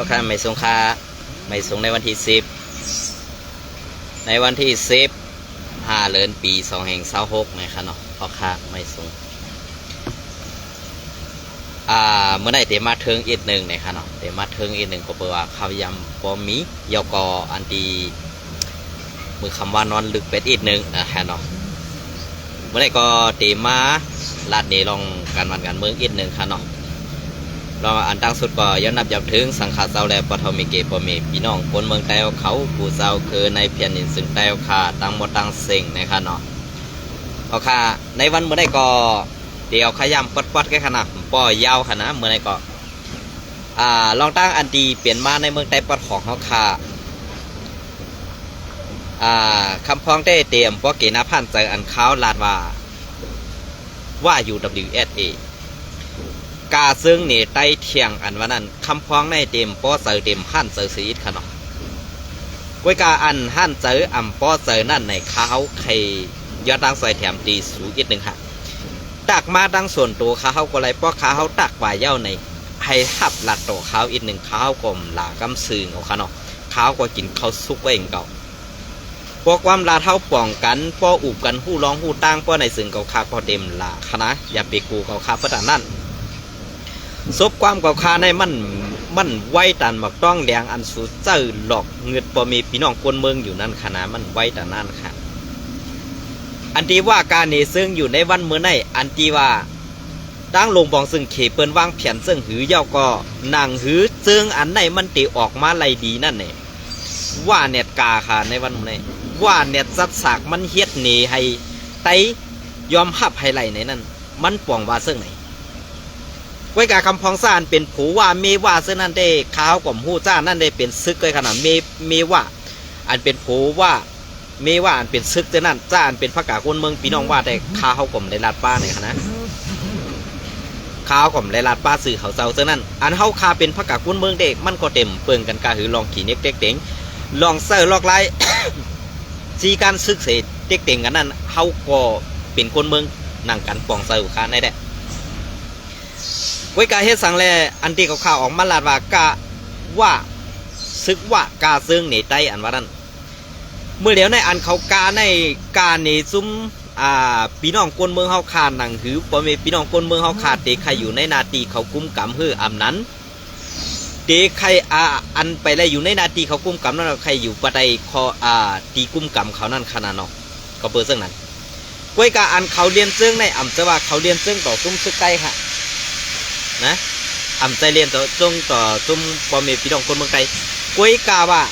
ก็ค่าไม่ส่งค่าไม่ส่งในวันที่10ในวันที่5 เดือนปี2526นะครับเนาะก็ค่าไม่ส่งเมื่อไหร่เตมาถึงอีกหนึ่งนะครับเนาะเตมาถึงอีกหนึ่งก็แปลว่าข้าวยำปอมียอกออันดีมือคำว่านอนลึกเป็ดอีกหนึ่งนะครับเนาะเมื่อไหร่ก็เตมาลาดนี้ลองการวันการเมืองอีกหนึ่งครับเนาะเราอันตั้งสุดก็ย้อนนับย้ำถึงสังขารเจ้าและปฐมีเกปมีพี่น้องคนเมืองไต้เขาผู้เจ้าคือในเพียรนินซึ่งไต้ขาตั้งหมดตั้งเซ็งนะครับเนาะเอาค่ะในวันเมื่อไหร่ก็เดี๋ยวขย้ำปัดแค่ขนาดป้อยาวขนาดเมื่อไหร่ก็ลองตั้งอันดีเปลี่ยนมาในเมืองไต้ปัดของเขาค่ะคำพ้องได้เตรียมเพราะเกณฑ์พันธ์เจออันเขาลาดว่า UWSA กาซึ่งนี่ไต้เทียงอันวันนั้นคำพ้องในเต็มป้อเจอเต็มพันเจอสีขนาดก้วยกาอันหันเจออัมป้อเจอนั่นในเขาใครยอดตั้งใส่แถมตีสูงอีกหนึ่งค่ะตักมาดังส่วนตัวเขาก็เลยป้อเขาตักว่าเย้าในให้ทับหลัดตัวเขาอีกหนึ่งเขากลมหลากำซึงเอาขนาดเขาก็กินเขาซุกไว้เองเก่าพวกความลาเท่าป่องกันป้ออุบกันหู้ร้องหู้ตั้งป้อในซึ่งเก่าคาป้อเต็มลาคณะอย่าไปกูเก่าคาประดานนั่นซบความเก่าคาในมันไว้ตันบักต้องแดงอันสุดเจอหลอกเงือดป้อมีพี่น้องคนเมืองอยู่นั่นคณะมันไว้ตันนั่นค่ะอันที่ว่าการนี้ซึ่งอยู่ในวันเมื่อในอันที่ว่าตั้งลงบองซึ่งเขเปิ้นวางแผนซึ่งหือเย้าก็นางหือซึ่งอันไหนมันตีออกมาไรดีนั่นเนี่ยว่าเน็ตกาค่ะในวันนี้ว่าเน็ตซัดสากมันเฮ็ดหนีให้ไตยอมหับให้ไหลในนั้นมันป่องว่าซึ่งไหนไว้กาคำพองซ่านเป็นผูว่าเมว่าซึ่งนั่นได้ข้าวกล่อมหู้จ้านั่นได้เป็นซึกเลยขนาดเมว่าอันเป็นผูว่าเมว่าอันเป็นซึกเจ้านั่นจ้าอันเป็นพระกาคนเมืองพี่น้องว่าได้ข้าวกล่อมได้ลาดป้าเนี่ยนะข้าวกล่อมได้ลาดป้าสื่อเขาเจ้าเจ้านั่นอันเฮาคาเป็นพระกาคนเมืองเด็กมันก็เต็มเปิงกันกาหือลองขี่เน็กเด็กเต็งลองเซอร์ลอกไล่ จีการซึกเสดเด็กเต็งกันนั่นเฮาก็เป็นคนเมืองนั่งกันปองเซอร์ค้าในแดะไว้กาเฮ็ดสังแลอันที่เขาข่าวออกมาลาดว่ากาว่าซึกว่ากาซึ่งในใต้อันว่านั้นเมื่อเดี๋ยวในอันเขากาในการในซุ้มพี่น้องคนเมืองเฮาขาดหนังหือปอมพี่น้องคนเมืองเฮาขาดเด็กใครอยู่ในนาทีเขากุมกำฮืออำนั้นเด็กใครอันไปเลยอยู่ในนาทีเขากุมกำนั่นใครอยู่ปะไดคอตีกุมกำเขานั่นขนาดเนาะก็เปิดซึ่งนั้นก้วยกาอันเขาเรียนซึ่งในอำจะว่าเขาเรียนซึ่งต่อซุ้มซึกใต้ค่ะนะอำใจเรียนต่อซุ้มปอมพี่น้องคนเมืองไต้ก้วยกาว่า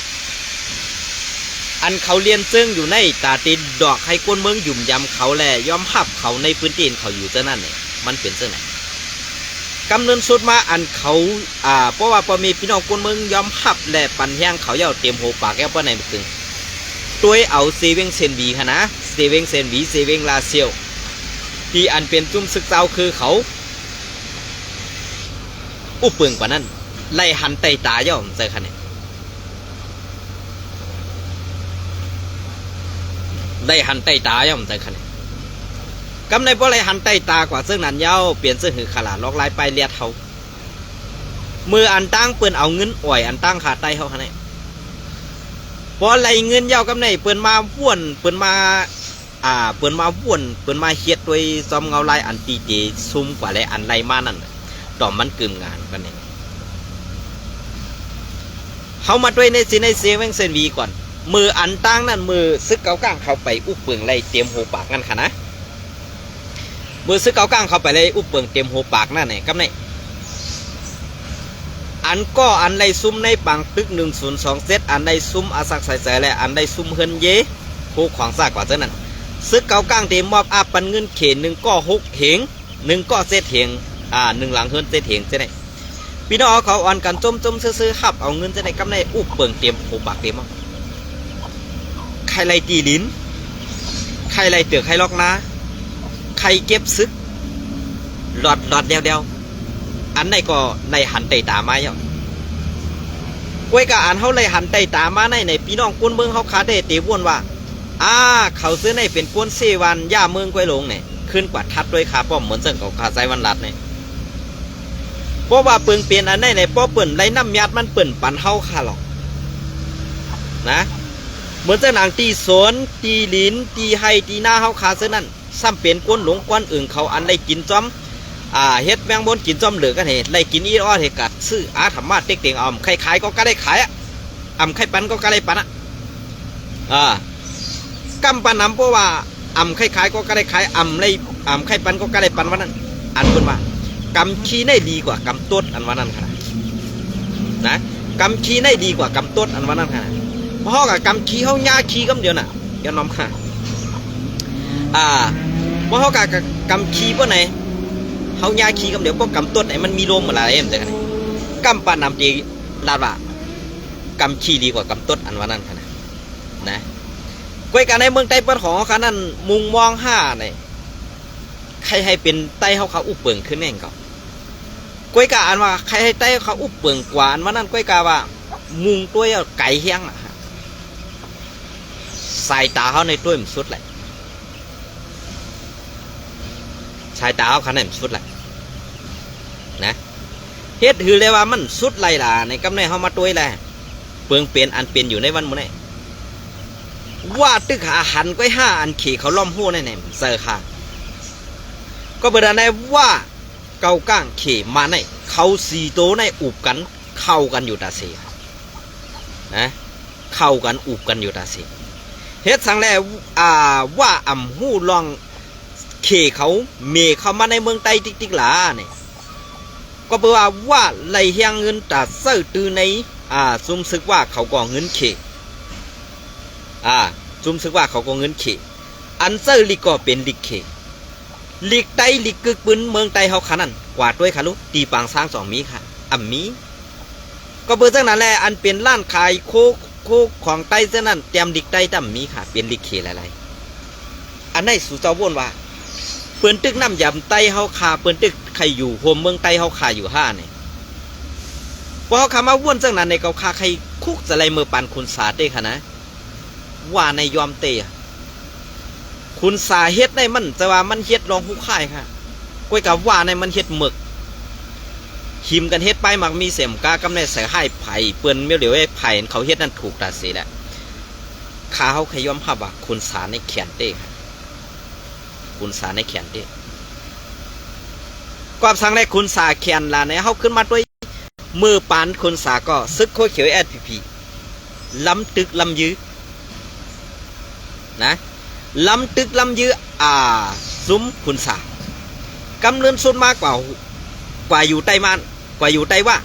อันเขาเรียนซึ่งอยู่ในตาตีดอกให้คนเมืองหยุ่มยำเขาแลย่อมหับเขาในพื้นที่เขาอยู่เจ้านั่นเนี่ยมันเป็นเจ้าไหนกำเนิดสุดมาอันเขาเพราะว่าพอมีพี่น้องคนเมืองย่อมหับแลปันแห้งเขาเย่าเตรียมโหปากแก้วป้าในตึงตัวเอาเซเวงเซนวีค่ะนะเซเวงเซนวีเซเวงลาเซียวที่อันเป็นจุ่มซึกเจ้าคือเขาอุปเปิงกว่านั้นไล่หันไตตาเย่าเจอค่ะเนี่ยได้หันไตตาย่อมใจขนาดกำในเพราะอะไรหันไตตากว่าซึ่งนั้นเย้าเปลี่ยนซึ่งหือขลาดล็อกลายไปเลียดเขามืออันตั้งเปื่อนเอาเงินอ่อยอันตั้งขาดไตเขาขนาดเพราะอะไรเงินเย้ากำในเปื่อนมาว่วนเปื่อนมาเปื่อนมาว่วนเปื่อนมาเฮ็ดด้วยซอมเงาลายอันตีเจซุ่มกว่าอะไรอันไรมานั่นต่อมันกึมงานกันเนี่ยเขามาด้วยในซีในเซเว่งเซนวีก่อนมืออันตั้งนั่นมือซึกเกาก้างเขาไปอุบเปิงเลยเตรียมโหปากนั่นค่ะนะมือซึกเกาก้างเขาไปเลยอุบเปิงเตรียมโหปากนั่นเนี่ยกับไหนอันก็อันใดซุ้มในปังตึก102เซตอันใดซุ้มอาสักใส่และอันใดซุ้มเฮินเย่ผู้ขวางซากกว่าเจ้านั้นซึกเกาก้างเตรียมมอบอาปันเงินเขน1ก็6เหง1ก็เซตเหง1หลังเฮินเซตเหงเจ้าไหนพี่น้องเขาอ่อนกันจมซื้อขับเอาเงินเจ้าไหนกับไหนอุบเปิงเตรียมโหปากเตรียมใครไล่ตีลิ้นใครไล่เตือกใครล็อกนะใครเก็บซึกหลอดเดียวอันไหนก็ในหันไตตามาอย่างก้วยกะอันเขาเลยหันไตตามาในพี่น้องกวนเมืองเขาขาได้ตีวนว่าเขาซื้อในเป็นกวนเซวันย่าเมืองก้วยหลงเนี่ยขึ้นกว่าทัดด้วยขาป้อมเหมือนเส้นของขาใจวันลัดเนี่ย เพราะว่าเปิงเปลี่ยนอันไหนในป้อเปิ่นไรน้ำยัดมันเปิ่นปันเฮาค่ะหรอกนะเหมือนจะหนังตีสวนตีลินตีไฮตีหน้าเฮาขาเส้นนั้นซ้ำเปลี่ยนก้นหลงก้อนอื่นเขาอันไรกินจอมเฮ็ดแมงบนกินจอมเหลือกันเหตุไรกินอีอ้อเหตุกัดซื้อธรรมะเต็กเต็งใครขายก็ได้ขายใครปันก็ได้ปันกำปันน้ำเพราะว่าใครขายก็ได้ขายใครปันก็ได้ปันวันนั้นอันเป็นว่ากำขี้ได้ดีกว่ากำต้นอันวันนั้นขนาดนะกำขี้ได้ดีกว่ากำต้นอันวันนั้นขนาดเพราะกับกำขี้เขาหญ้าขี้กำเดียวน่ะย้อนน้องค่ะเพราะกับกำขี้เพราะไหนเขาหญ้าขี้กำเดียวเพราะกำต้นไหนมันมีลมอะไรเอ็มแต่กันกำปันน้ำดีลาดว่ากำขี้ดีกว่ากำต้นอันวันนั้นขนาดนะก้อยการในเมืองใต้เปิดของเขานั้นมุงมองเนี่ยใครให้เป็นไต้เขาอุบเปิงขึ้นแน่งก่อนก้อยกาอันว่าใครให้ไต้เขาอุบเปิงกว่าอันว่านั่นก้อยกาว่ามุงตัวไก่เฮี้ยงสายตาเขาในตัวมันสุดเลยสายตาเขาขนาดมันสุดเลยนะเฮ็ดถือเลยว่ามันสุดไรล่ะในกำเนิดเขามาตัวแหละเปิงเปลี่ยนอันเปลี่ยนอยู่ในวันมื้อนี้ว่าตึกอาหารก้อย5อันขี่เขาล้อมหู้ในไหนเซอร์ค่ะก็เปิดในว่าเกาก้างเขมาในเขาสีโตในอุบกันเข้ากันอยู่ตาเสียนะเข้ากันอุบกันอยู่ตาเสียเฮ็ดสังแล้วว่าหู้ลองเขเขาเมเข้ามาในเมืองไต้ติ๊กหลาเนี่ยก็เปิดว่าไหลเฮียงเงินตาเซอร์ตือในซุ่มซึกว่าเขาก่อเงินเขซุ่มซึกว่าเขาก่อเงินเขอันเซอร์ลิก็เป็นลิกเขลิกไตลิกกึกปืนเมืองไตเฮาขานั่นกว่าด้วยค่ะลูกตีปางสร้าง2 มีค่ะมีก็เบอร์จังนั้นแหละอันเป็นร้านขายโคของไตเส้นนั้นเตรียมลิกไตตั้มมีค่ะเป็นลิกเขหลายๆอันไหนสู่เจ้าวนว่าเปิ้นตึกน้ำยำไตเฮาขาเปิ้นตึกใครอยู่โฮมเมืองไตเฮาขาอยู่5เนี่ยพอเฮาขามาวนจังนั้นในเกาคาใครคุกจะไรมือปันคุณสาเต้ค่ะนะว่าในยอมเตะคุณสาเฮ็ดในมันจะว่ามันเฮ็ดรองผู้ค่ายค่ะก้อยกับว่าในมันเฮ็ดหมึกหิมกันเฮ็ดไปมักมีเสียมกากำในใส่ให้ไผ่เปื้อนเมียวเดี๋ยวไอ้ไผ่เขาเฮ็ดนั่นถูกตัดสิแหละข้าเขาขย้อมภาพว่าคุณสาในแขนเต้ค่ะคุณสาในแขนเต้ความสั่งในคุณสาแขนล่ะเนี่ยเขาขึ้นมาด้วยมือปานคุณสาก็ซึกโคเขียวSPPล้ำตึกล้ำยื้อนะลำตึกลำยื้อซุ้มคุณสากำเนินสุดมากกว่าอยู่ใต้มันกว่าอยู่ใต้ว่า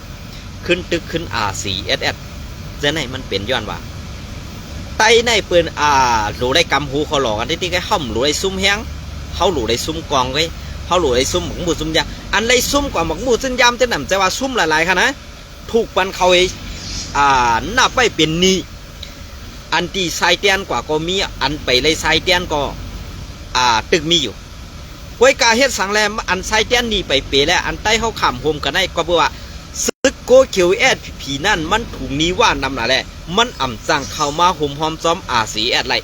ขึ้นตึกขึ้น4SSจะไหนมันเป็นย้อนว่าไต้ในเปินหลูได้กำหูเขาหลอกกันที่เขาหลูได้ซุ้มแห้งเขาหลูได้ซุ้มกองไว้เขาหลูได้ซุ้มหมักหมูซุ้มยาอันไรซุ้มกว่าหมักหมูซึ่งยำจะหนำจะว่าซุ้มหลายๆค่ะนะถูกปันเขาหน้าไปเป็นนี่อันที่ไซเตียนกว่าก็มีอันไปเลยไซเตียนก็ตึกมีอยู่ก้อยกาเฮ็ดสังแรมอันไซเตียนนี่ไปเปแล้วอันใต้เขาขำโฮมกันได้ก็เพราะว่าซึกโกเขียวSPPนั่นมันถูกนี้ว่านำละแหละมันจังเข้ามาโฮมหอมซ้อม4SSไร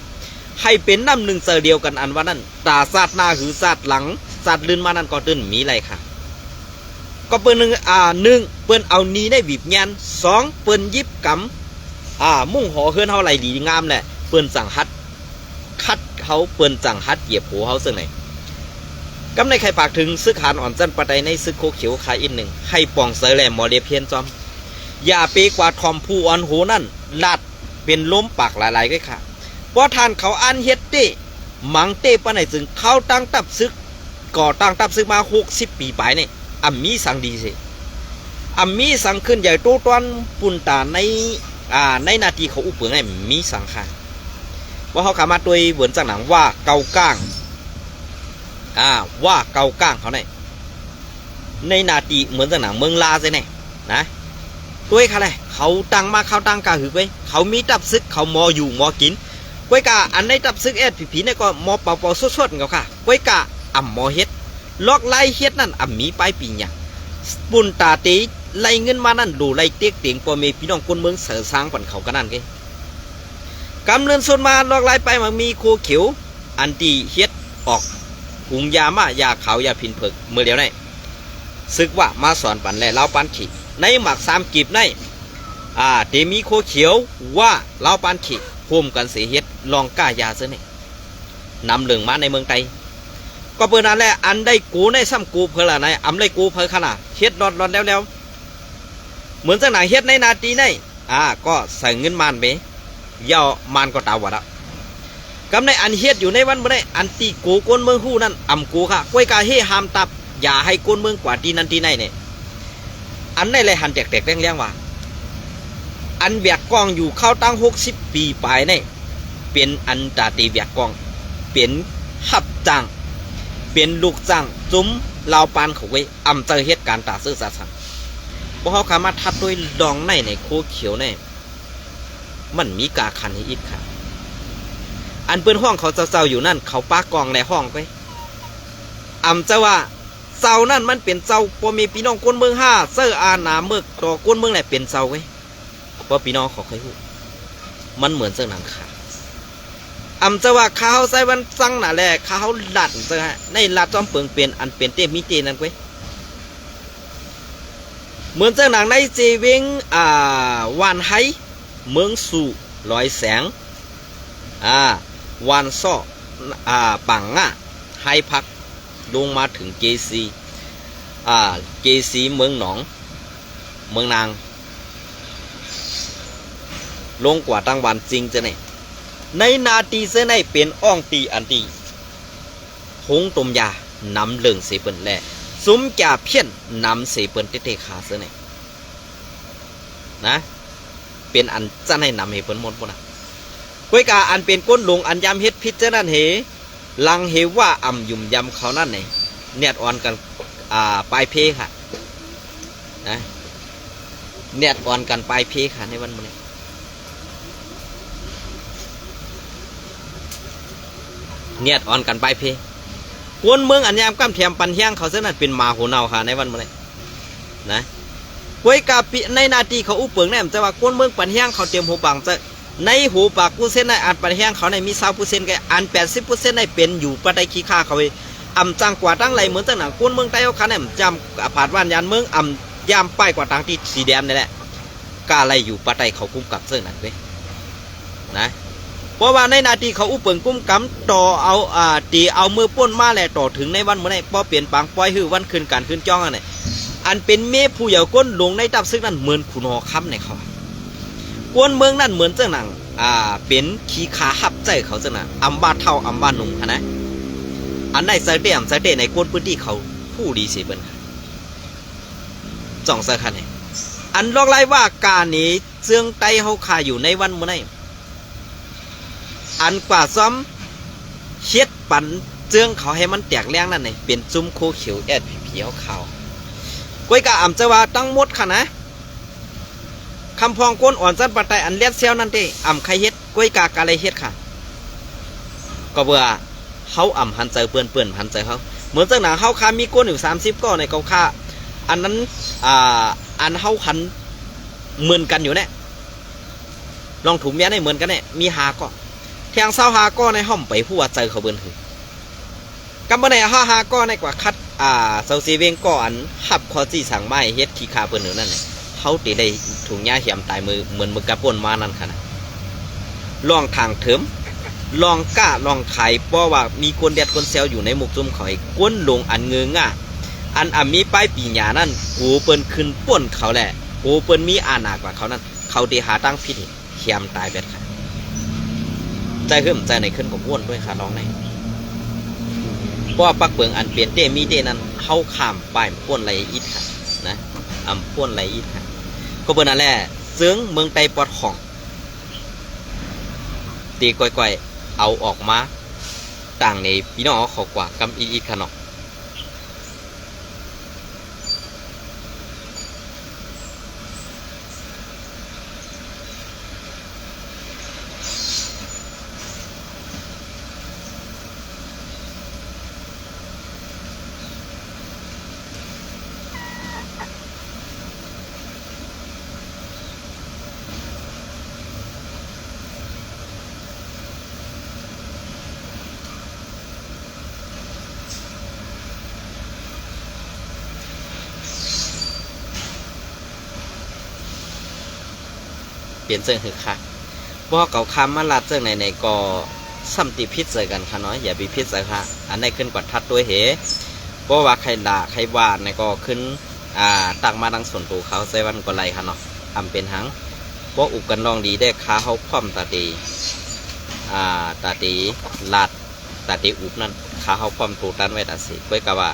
ให้เป็นน้ำหนึ่งเสือเดียวกันอันว่านั่นตาซาดหน้าหือซาดหลังซาดลื่นมานั่นก็ตื่นมีไรค่ะก็เปิ้นหนึ่งเปิ้นเอานี้ได้บีบยัน2เปิ้นยิบกำมุ่งหอเฮือนเฮาไหลดีงามแหละเปิ้นสั่งคัดเขาเปิ้นสั่งคัดเหยียบหัวเฮาซึ่งไหนกำในใครปากถึงซึกหานอ่อนจันปะไดในซึกโคเขียวขาอิน1ให้ปองเสยแหลมหมอเลียเพียนจอมอย่าเปกว่าทอมผู้อ่อนโหนั่นลาดเป็นล้มปากหลายๆก็ค่ะเพราะท่านเขาอันเฮ็ดเต้มังเต้ปะไหนจึงเขาตั้งตับซึกก่อตั้งตับซึกมา60 ปีไปเนี่ยมีสังดีสิมีสังขึ้นใหญ่โตตอนปุ่นตาในนาทีเขาอุปเปลืองให้มีสังขารว่าเขาขามาโดยเหมือนจากหนังว่าเกาก้างว่าเกาก้างเขาเนี่ยในนาทีเหมือนจากหนังเมืองลาใช่ไหมนะด้วยค่ะเลยเขาตั้งมาเขาตั้งกาหือไว้เขามีตับซึกเขามออยู่มอกินก้อยกาอันในตับซึกSPPเนี่ยก็มอเป่าสดๆเขาค่ะก้อยกามอเฮ็ดลอกไล่เฮ็ดนั่นมีปลายปีเนี่ยปุ่นตาตีไล่เงินมานั่นดูไล่เตี้ยเตียงพอเมพี่น้องคนเมืองเสือสร้างปั่นเขากันนั่นไงกำเนินส่วนมาลอกไล่ไปมันมีโคเขียวอันตีเฮ็ดออกหุงยามายาขาวยาพินเผือกเมื่อเดียวนี่ ซึกว่ามาสอนปันแลเล่าปันขีในหมัก3กีบในเดมีโคเขียวว่าเล่าปันขีโฮมกันเสียเฮ็ดลองก้ายาซะนี่นำเหลืองมาในเมืองไทยก็เปิดนั่นแหละอันได้กูในซ้ำกูเพล่ะในอำได้กูเพลขนาดเฮ็ดรอดแล้วเหมือนจังหนังเฮ็ดในนาทีในก็ใส่เงินมันไปยาวมันก็ตาวะละกำในอันเฮ็ดอยู่ในวันบ่ได้อันตีกูก้นเมืองฮู้นั่นอำกูค่ะกล้วยกาเฮหามตับอย่าให้ก้นเมืองกว่าตีนั้นตีไหนเนี่ยอันในเลยหันแตกแรงๆว่าอันเวียกกองอยู่เข้าตั้ง60 ปีปลายเนี่ยเป็นอันตาตีเวียกกองเป็นหับจังเป็นลูกจังจุ้มลาวปานเขาไว้อำเจอเหตุการณ์ตาซื่อสัตย์สั่งเพราะเขาขามาทัดด้วยดองในโคเขียวเนี่ยมันมีกาคันให้อิดค่ะอันเปิ้นห้องเขาเจ้าอยู่นั่นเขาป้ากองในห้องไปอำเจ้าว่าเจ้านั่นมันเป็นเจ้าปมีพี่น้องก้นเมือง5เสื้ออาหนาเมือกต่อก้นเมืองแหละเป็นเจ้าไว้เพราะพี่น้องเขาเคยพูดมันเหมือนเสื้อหนังขาอำจะว่าข้าวใส่วันสั่งน่ะแหละข้าวหลัดจะฮะในหลัดจอมเปิงเป็นอันเป็นเต้มีเตนั่นเว้ยเหมือนเจ้าหนังในเจวิงวานไฮเมืองสู่ลอยแสงวานซ้อปังไฮพักลงมาถึงเจซีเมืองหนองเมืองนางลงกว่าตั้งวันจริงจะเนี่ยในนาทีเส้นในเป็นอ่องตีอันตีหงตมยานำเหลืองเสเปินแลซุ้มจ่าเพี้ยนนำเสเปินเตะขาเส้นในนะเป็นอันจะให้นำให้เปินหมดบ่นะก้อยกาอันเป็นก้นลงอันยำเฮ็ดพิษเจ้านั่นเหลังเหว่าอ่ำยุ่มยำเขานั่นเนี่ยเนียดอ่อนกันปลายเพค่ะนะเนียดอ่อนกันปลายเพค่ะในวันนี้เนียดอ่อนกันไปเพกวนเมืองอันยามก้ามเทียมปันเฮียงเขาเส้นนั้นเป็นมาหูเนาค่ะในวันนี้นะกวยกาปิในนาทีเขาอู้เปิงแน่จะว่ากวนเมืองปันเฮียงเขาเตรียมหูปังจะในหูปากผู้เส้นในอันปันเฮียงเขาในมี20%แกอัน80%ในเป็นอยู่ประเทศขี้ข้าเขาไปอำจังกว่าตั้งไรเหมือนตั้งหนังกวนเมืองใต้เขาเนี่ยจำผ่านวันยานเมืองอำยามป้ายกว่าตั้งที่สีแดงนี่แหละกาอะไรอยู่ประเทศเขาคุ้มกับเส้นนั้นเว้ยนะเพราะว่าในนาทีเขาอุปเปิงกุ้มกำต่อเอาตีเอามือป้นมาแหละต่อถึงในวันเมื่อไหร่พอเปลี่ยนปังปล่อยหื้อวันคืนการคืนจ้องอันไหนอันเป็นเมฆผู้เหยาก้นลงในตับซึ่งนั่นเหมือนขุนหอคำในเขากวนเมืองนั่นเหมือนเจ้าหนังเป็นขี้ขาหับใจเขาเจ้าหนังอัมบาเท่าอัมบาหนุ่มนะอันไหนเสด็จในกวนพื้นที่เขาผู้ดีเสียเบิ้ลจ่องเสคันเนี่ยอันลอกไล่ว่าการนี้เจืองไตเขาขาอยู่ในวันเมื่อไหร่อันกว่าซ้อมเช็ดปันเจืองเขาให้มันแตกแรงนั่นไงเป็นจุ้มโคเขียวแอดเพียวขาวก้อยกะอ่ำจะว่าตั้งมดค่ะนะคำพองก้นอ่อนจันปัตไตอันเลียดเซลนั่นเด้อ่ำใครเฮ็ดก้อยกากาเลยเฮ็ดค่ะก็เบื่อเขาอ่ำหันเจอเปื่อนหันเจอเขาเหมือนจังหนังเขาคามีก้นอยู่30ก้อนในเกาค่าอันนั้นอันเขาหันเหมือนกันอยู่เนี่ยลองถุงเมียได้เหมือนกันเนี่ยมีหาก็แทงเศร้าหาก้อนในห้องไปผู้ว่าเจอเขาเบิ้ลคือกำบันในหาก้อนในกว่าคัดเซาซีเวงก่อนหับคอจี้สั่งไม้เฮ็ดขี้ขาเปิ้นนั่นน่ะเขาตีได้ถุงยาเหี่ยมตายมือเหมือนมือกระป่นมานั่นค่ะนะลองทางเถิมลองก้าลองไข่เพราะว่ามีคนแดดคนเซลอยู่ในหมุกจุ่มข่อยก้นลงอันเงืออันมีป้ายปีหยานั่นกูเปิ้นขึ้นป่นเขาแหละกูเปิ้นมีอาณากว่าเขานั่นเขาตีหาตั้งพิษเหี่ยมตายเบ็ดค่ะใจขึ้นใจในขึ้นกับม้วนด้วยค่ะน้องในเพราะปักเปิงอันเปลี่ยนเต้มีเต้นั้นเข้าข้ามป้ายป้วนไรอิดค่ะนะป้วนไรอิดค่ะก็เป็นนั่นแหละซึ่งเมืองไต้ปอดของตีก่อยๆเอาออกมาต่างในพี่น้องเขากว่ากำอิดขนม เปลี่ยนเสื้อหือค่ะบ่เก่าคำมาลาดเสื้อไหนก็ซ้ำตีพิษใส่กันค่ะเนาะอย่าไปพิษใส่ค่ะอันไหนขึ้นกว่าทัดด้วยเหเพราะว่าใครด่าใครว่าในก็ขึ้นตั้งมาดังส่วนตัวเขาใส่วันก็ไรค่ะเนาะเป็นหังเพราะอุกกันลองดีได้ค้าเขาพร้อมตาตีลาดตาตีอุบนั่นค้าเขาพร้อมตูตันไว้ตาสีไว้กะว่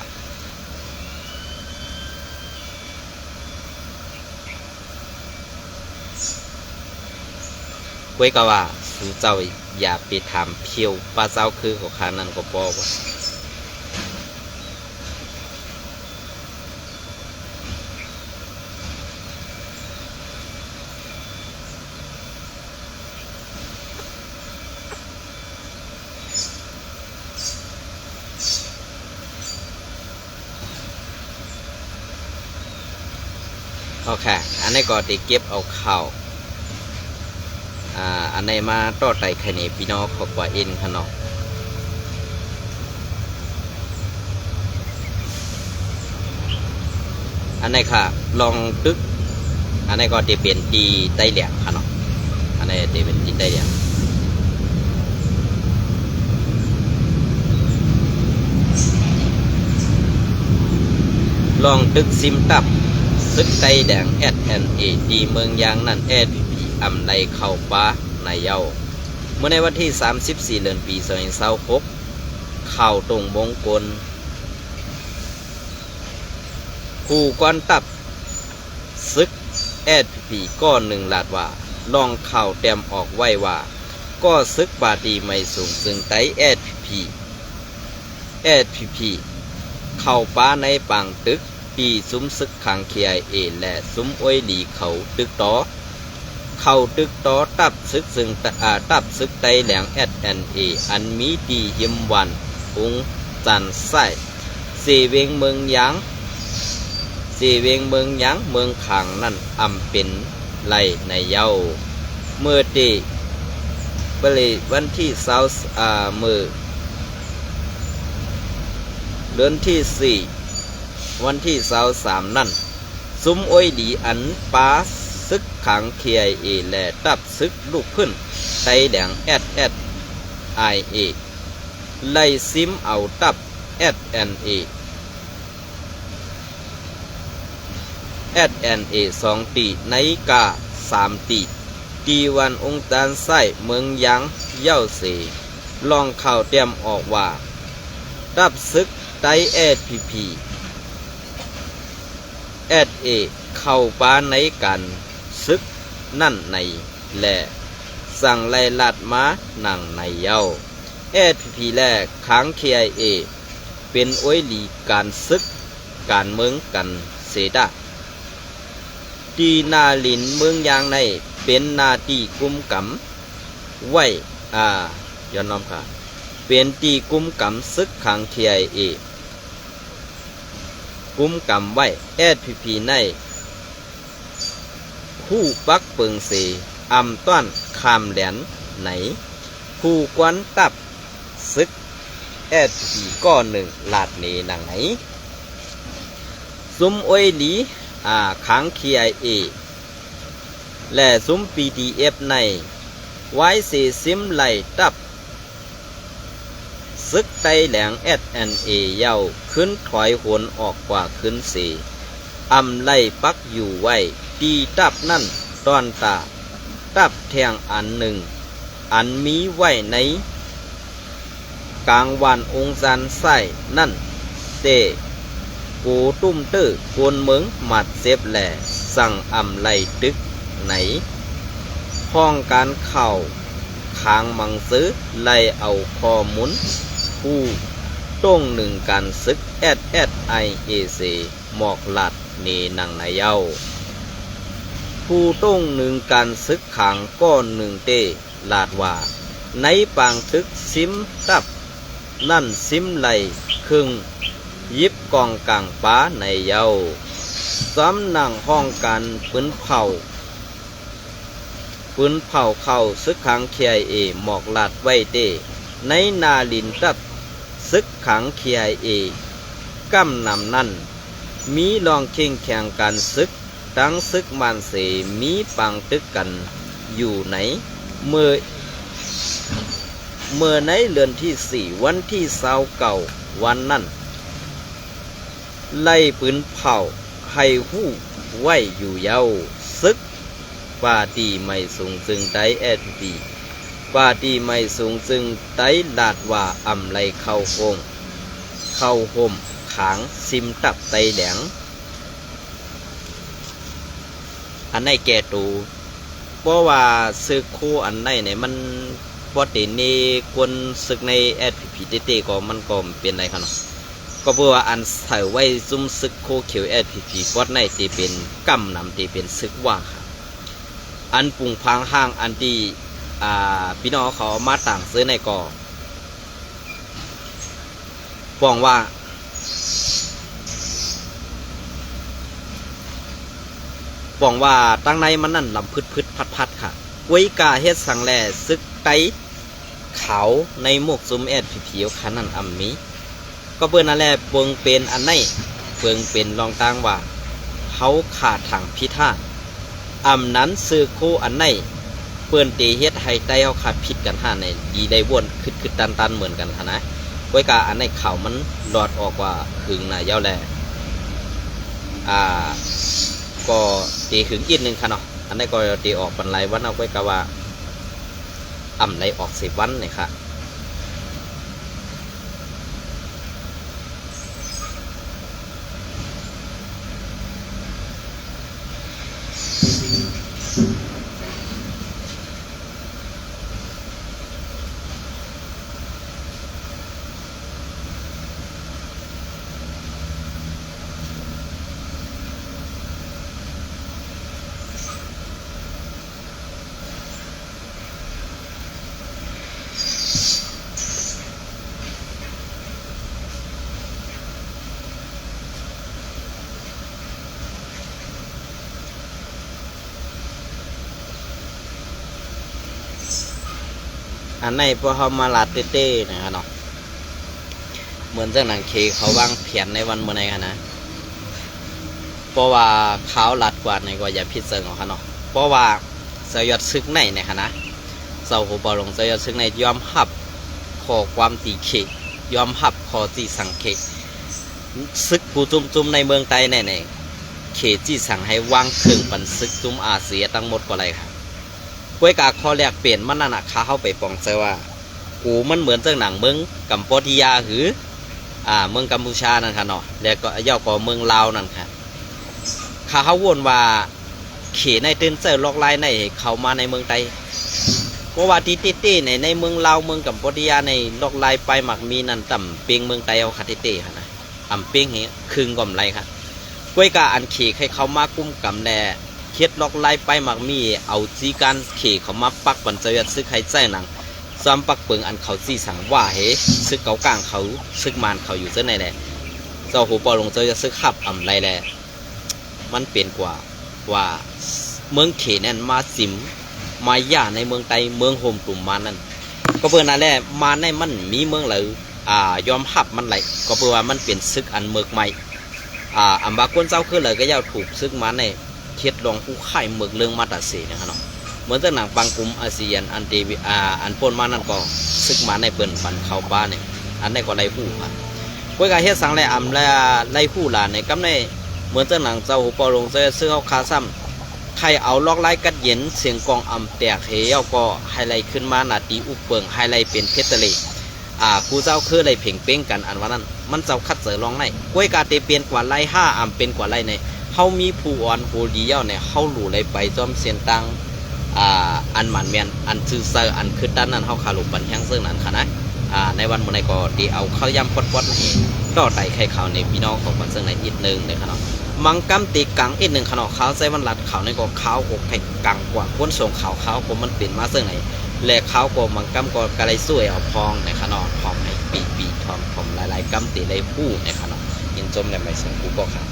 าสู่เจ้าอย่าไปทำเพียวป้าเจ้าคือของข้านั่นก็บอกว่าโอเคอันนี้ก็ติเก็บเอาเข่าอันไหนมาต่อไต่ไข่เนพี่น้องขอบว่าเอ็นขนมอันไหนค่ะลองตึกอันไหนก็จะเปลี่ยนตีไต้เหลี่ยมขนมอันไหนจะเป็นตีไต้เหลี่ยมลองตึกซิมตับซึกไต้แดง SNA ดีเมืองยางนั่นอำไลเข้าป้าในเย้าเมื่อในวันที่34เดือนปี2026เข้าตรงมงกลผู้ก้อนตับซึกSPPก้อนหนึ่งลาดว่าลองเข่าเต็มออกไว้ว่าก็ซึกบาดีไม่สูงซึ่งไต้SPPเข้าป้าในปังตึกปีซุ้มซึกขังเคียเอและซุ้มอ้อยหลีเขาตึกต่อเข้าตึกต่อตับซึกซึ่งตับซึกไตแหลง SNA อันมีดีหิมวันองจันไส้เสเวงเมืองยางเมืองขังนั่นเป็นไรในเย้าเมื่อตีบริวันที่มือเดือนที่4วันที่23นั่นซุ้มอ้อยดีอันป้าซึกขังเคียเอและตับซึกลูกขึ้นไตแดงSSIA ไล่ซิมเอาตับ SNA 2 ตีในกา3 ตีตีวันองค์การไส้เมืองยังเย้าเสลองข่าวเตรียมออกว่าตับซึกไตSPP SA เข้าป้าในกันซึกนั่นในและสั่งไล่ลัดมาหนังในเย้าSPP และค้างKIAเป็นอ้อยหลีการซึกการเมืองกันเสดาตีนาลินเมืองยางในเป็นนาตีกุมกำไว้ย้อนน้อมค่ะเป็นตีกุมกำซึกขังKIAกุมกำไว้ SPP ในผู้ปักเปิงเสต้อนคามแหลนไหนผู้กวนตับซึก SPP ก้อนหนึ่งลาดเนหนังไหนซุ้มอ้อยหลีขังKIAและซุ้ม PDF ในไว้เสซิมไหลตับซึกไตแหลง SNA เย้าขึ้นถอยหนออกกว่าขึ้นเสไล่ปักอยู่ไว้ตีตับนั่นตอนตาตับแทงอันหนึ่งอันมีไว้ในกลางวันองค์จันไส้นั่นเตกูตุ้มตื้อกวนเมืองหมัดเซฟแหล่สั่งไล่ตึกไหนห้องการเข่าคางมังซื้อไล่เอาคอมุนผู้ต้งหนึ่งการซึก SSIAC หมอกหลัดเนนังในเย้าผู้ต้งหนึ่งการซึกขังก้อนหนึ่งเตลาดว่าในปางทึกซิมตับนั่นซิมไหลครึ่งยิบกองกลางป้าในเย้าซ้ำนั่งห้องการปืนเผาเข้าซึกขังKIAหมอกลาดไว้เตในนาลินตับซึกขังKIAกำนำนั่นมีลองเข่งแข่งกันซึกตั้งซึกมันเสมีปังตึกกัน อยู่ไหนเมื่อในเดือนที่ 4วันที่29วันนั้นไล่ปืนเผาให้หู้ไว้อยู่เยาซึกปาตีไม่สูงซึ่งได้SPPปาตีไม่สูงซึ่งได้ลาดว่าอำไลเข้าห่มขางซิมตับไตแหลงอันไหนแก่ตูเพราะว่าซึกคู่อันไหนเนี่ยมันปกตินี่คนซึกในSPPเต้ๆก็มันก็เป็นไรครับเนาะก็เพราะว่าอันใส่ไว้ซุ่มซึกโคเขียวSPPปอดในที่เป็นกำนำที่เป็นซึกว่าอันปุ่งพังห้างอันที่พี่น้องเขามาต่างซื้อในก่อบอกว่าตั้งในมันนั่นลำพืชพัดค่ะไว้กาเฮ็ดสังแลซึกไตเขาในหมวกซุ่มSPPขันนั่นอัมมีก็เปิ้นนั่นแหละเปิงเป็นอันไหนเปิงเป็นรองต่างว่าเขาขาดถังพิธานั้นซื้อคู่อันไหนเปิ้นตีเฮ็ดให้ไตเขาขาดผิดกันในดีได้วนคือตันเหมือนกันนะไว้กาอันไหนเขามันหลอดออกว่าหึงนะเย้าแลก็ตีหึงอีกนึงค่ะเนาะอันไหนก็ตีออกปันไรวันเอาไว้กาว่าไรออก10 วันนี่ค่ะอันไหนพอเขามาลาดเต้ๆนะครับเนาะเหมือนเจ้าหนังเคเขาวางแผนในวันเมื่อไหร่คะนะเพราะว่าเขาลาดกว่าในกว่าอย่าพิจารณาค่ะเนาะเพราะว่าสยดซึกในนะคะนะเจ้าหัวบอลงสยดซึกในยอมหับขอความตีเขยอมหับขอจีสังเขซึกผู้จุ่มในเมืองไต้ในเขจีสั่งให้วางเครื่องปั่นซึกจุ่มอาเซียทั้งหมดก็ไรค่ะกล้วยกาคอแรกเปลี่ยนมันนั่นข้าเข้าไปปองเซว่ากูมันเหมือนเจ้าหนังเมืองกัมพูชาหรือเมืองกัมพูชานั่นค่ะเนาะแล้วก็ย่อก่อเมืองลาวนั่นค่ะข้าเขาวนว่าเขในตื่นเจอลอกไล่ในเขามาในเมืองไต้เพราะว่าที่ตี้ในเมืองลาวเมืองกัมพูชาในลอกไล่ไปหมักมีนั่นต่ำเปียงเมืองไต้เอาคาตี้ค่ะนะเปียงเหี้ยคึงก่อมไรค่ะกล้วยกาอันเขให้เขามากุ้มกำแน่เฮ็ดล็อกไล่ไปหมักมีเอาจีการเขเขามาปักบันเจยซึกให้ใจหนังซ้ำปักเปิงอันเขาจีสั่งว่าเฮซึกเก่ากลางเขาซึกมานเขาอยู่เส้นไหนแหละเจ้าหูปอลงเจยซึกขับไรแหละมันเปลี่ยนกว่าเมืองเขนั่นมาสิมมาย่าในเมืองไตเมืองโฮมตุ่มมานั่นก็เปิดนั่นแหละมาในมันมีเมืองเลยยอมหับมันไหลก็เปิดว่ามันเปลี่ยนซึกอันเมืองใหม่อันบากวนเจ้าคือเลยก็ยาวถูกซึกมาในเทียดลองผู้ข่ายเมืองเรื่องมาตาเสนะครับเนาะเหมือนตั้งหนังบางกลุ่มอาเซียนอันเดวิอันปนมานั่นก็ซึกมาในเปิ่นบันเขาบ้านเนี่ยอันนี้ก็ไล่ผู้ค่ะกวยกาเฮ็ดสังไล่และไล่ผู้หลานในกำในเหมือนตั้งหนังเจ้าหูปอลงเสื้อเขาคาซ้ำใครเอาล็อกไล่กัดเย็นเสียงกองแตกเฮียก็ไฮไลท์ขึ้นมาหนาตีอุเปิงไฮไลท์เป็นเพชรทะเลกูเจ้าคือไล่เพ่งเป้งกันอันว่านั้นมันเจ้าคัดเสือลองในกวยกาเตเปลี่ยนกว่าไล่5เป็นกว่าไล่ในเขามีผู้อ่อนผู้ดีเย้าเนี่ยเขาหลู่เลยไปจอมเสียนตังอันหมันเมียนอันซื่อเซอร์อันคือด้านนั้นเขาขาหลุปันแห้งซึ่งนั้นค่ะนะในวันเมื่อไรก็ดีเอาข้าวยำปดให้ต่อไต่ไข่ขาวในพี่น้องของคนซึ่งในอีกหนึ่งเลยค่ะเนาะมังกัมตีกังอีกหนึ่งค่ะเนาะขาวใส่วันหลัดขาวในก็ขาวอกไข่กังกว่าคนส่งขาวผมมันเปลี่ยนมาซึ่งไหนแหลกขาวก็มังกัมก็กระไรสวยเอาพองในค่ะเนาะพองให้ปีทองผมหลายๆกัมตีเลยผู้ในค่ะเนาะยินจมในไม่ส่งผู้ก็ค่ะ